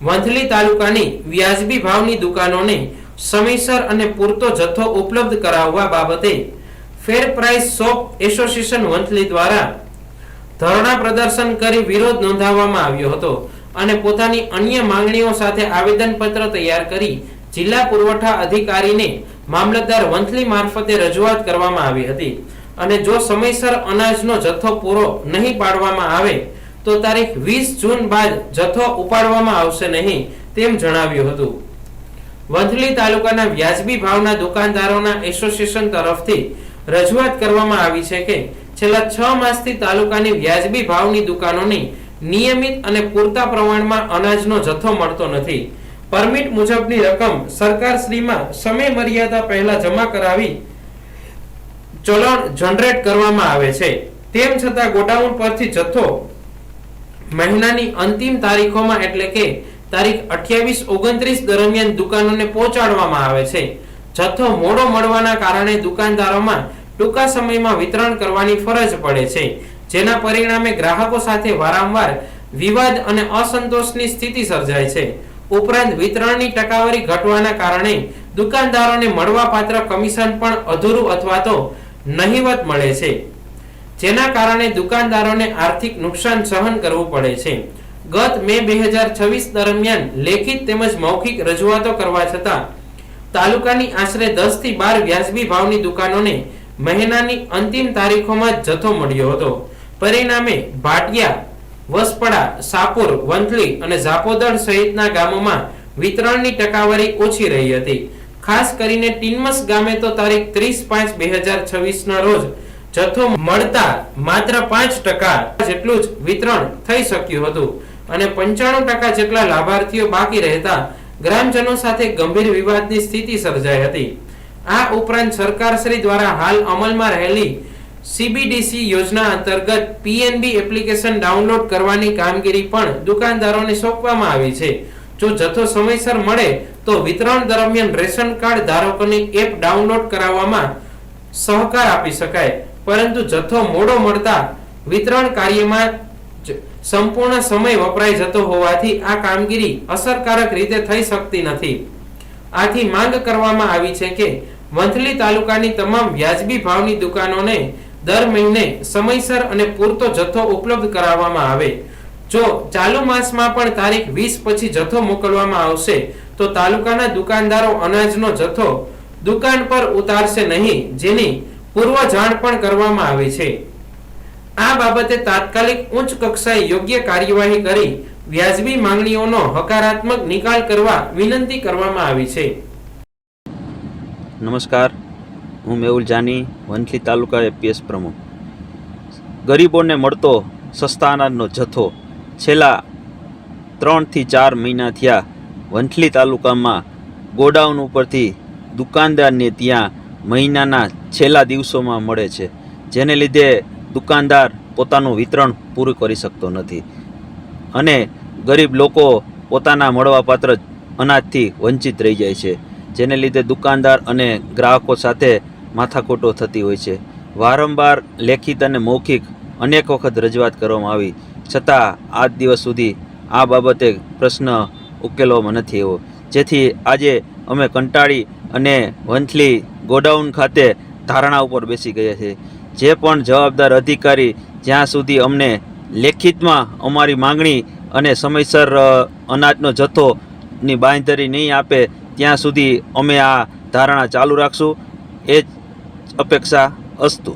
વંથલી તાલુકાની વ્યાજબી ભાવની દુકાનોને સમયસર અને પૂરતો જથ્થો ઉપલબ્ધ કરાવવા બાબતે ફેર પ્રાઇસ શોપ એસોસિએશન વંથલી દ્વારા ધરણા પ્રદર્શન કરી વિરોધ નોંધાવવામાં આવ્યો હતો અને પોતાની અન્ય માંગણીઓ સાથે આવેદનપત્ર તૈયાર કરી જિલ્લા પુરવઠા અધિકારીને મામલતદાર વંથલી મારફતે રજૂઆત કરવામાં આવી હતી અને જો સમયસર અનાજનો જથ્થો પૂરો નહીં પાડવામાં આવે તો તારીખ 20 જૂન બાદ જથ્થો ઉપાડવામાં આવશે નહીં તેમ જણાવ્યું હતું। વંથલી તાલુકાના વ્યાજબી ભાવના દુકાનદારોના એસોસિએશન તરફથી રજૂઆત કરવામાં આવી છે કે છેલ્લા 6 માસથી તાલુકાની વ્યાજબી ભાવની દુકાનોની નિયમિત અને પૂરતા પ્રમાણમાં અનાજનો જથ્થો મળતો નથી। પરમિટ મુજબની રકમ સરકારશ્રીમાં સમય મર્યાદા પહેલા જમા કરાવી ચલણ જનરેટ કરવામાં આવે છે, તેમ છતાં ગોડાઉન પરથી જથ્થો મહિનાની અંતિમ તારીખોમાં એટલે કે તારીખ 28-29 દરમિયાન દુકાનોને પહોંચાડવામાં આવે છે। જથ્થો મોડો મળવાના કારણે દુકાનદારોમાં ટૂંકા સમયમાં વિતરણ કરવાની ફરજ પડે છે, જેના પરિણામે ગ્રાહકો સાથે વારંવાર વિવાદ અને અસંતોષની સ્થિતિ સર્જાય છે। ઉપરાંત વિતરણની ટકાવારી ઘટવાના કારણે દુકાનદારોને મળવાપાત્ર કમિશન પણ અધૂરું અથવા તો નહિવત મળે છે, જેના કારણે દુકાનદારોને આર્થિક નુકસાન સહન કરવું પડે છે। ગત મે 2026 દરમિયાન લેખિત તેમજ મૌખિક રજૂઆતો કરવા છતાં તાલુકાની આશરે 10 થી 12 વ્યાજબી ભાવની દુકાનોને મહિનાની અંતિમ તારીખોમાં જથ્થો મળ્યો હતો। પરિણામે ભાટિયા, વસપડા, સાપુર, વંથલી અને ઝાપોદળ સહિતના ગામોમાં વિતરણની ટકાવારી ઓછી રહી હતી। ખાસ કરીને ટીનમસ ગામે તો તારીખ 30/5/2026 ના રોજ જથ્થો મળતા માત્ર 5% જેટલું જ વિતરણ થઈ શક્યું હતું અને 95% જેટલા લાભાર્થીઓ બાકી રહેતા ગ્રામજનો સાથે ગંભીર વિવાદની સ્થિતિ સર્જાઈ હતી। આ ઉપરાંત સરકારશ્રી દ્વારા હાલ અમલમાં રહેલી સીબીડીસી યોજના અંતર્ગત પીએનબી એપ્લિકેશન ડાઉનલોડ કરવાની કામગીરી પણ દુકાનદારોને સોંપવામાં આવી છે। જો જથ્થો સમયસર મળે તો વિતરણ દરમિયાન રેશન કાર્ડ ધારકોને એપ ડાઉનલોડ કરાવવામાં સહકાર આપી શકાય, પરંતુ જથ્થો મોડો મળતા વિતરણ કાર્યમાં સંપૂર્ણ સમય વપરાઈ જતો હોવાથી આ કામગીરી અસરકારક રીતે થઈ શકતી નથી। આથી માંગ કરવામાં આવી છે કે વંથલી તાલુકાની તમામ વ્યાજબી ભાવની દુકાનોને દર મહિને સમયસર અને પૂરતો જથ્થો ઉપલબ્ધ કરાવવામાં આવે। જો ચાલુ માસમાં પણ તારીખ 20 પછી જથ્થો મોકલવામાં આવશે તો તાલુકાના દુકાનદારો અનાજનો જથ્થો દુકાન પર ઉતારશે નહીં, જેની પૂર્વ જાણ પણ કરવામાં આવી છે। આ બાબતે તાત્કાલિક ઉચ્ચ કક્ષાએ યોગ્ય કાર્યવાહી કરી વ્યાજબી માંગણીઓનો હકારાત્મક નિકાલ કરવા વિનંતી કરવામાં આવી છે। નમસ્કાર, હું મેહુલ જાની, વંથલી તાલુકા એપીએસ પ્રમુખ। ગરીબોને મળતો સસ્તા અનાજનો જથ્થો છેલ્લા 3 થી 4 મહિના થયા વંથલી તાલુકામાં ગોડાઉન ઉપરથી દુકાનદારને ત્યાં મહિનાના છેલ્લા દિવસોમાં મળે છે, જેને લીધે દુકાનદાર પોતાનું વિતરણ પૂરું કરી શકતો નથી અને ગરીબ લોકો પોતાના મળવાપાત્ર અનાજથી વંચિત રહી જાય છે, જેને લીધે દુકાનદાર અને ગ્રાહકો સાથે માથાકૂટો થતી હોય છે। વારંવાર લેખિત અને મૌખિક અનેક વખત રજૂઆત કરવામાં આવી છતાં આજ દિવસ સુધી આ બાબતે પ્રશ્ન ઉકેલવામાં નથી આવ્યો, જેથી આજે અમે કંટાળી અને વંથલી ગોડાઉન ખાતે ધારણા ઉપર બેસી ગયા છે। જે પણ જવાબદાર અધિકારી જ્યાં સુધી અમને લેખિતમાં અમારી માંગણી અને સમયસર અનાજનો જથ્થોની બાંયધરી નહીં આપે ત્યાં સુધી અમે આ ધારણા ચાલુ રાખશું, એ જ અપેક્ષા અસ્તુ।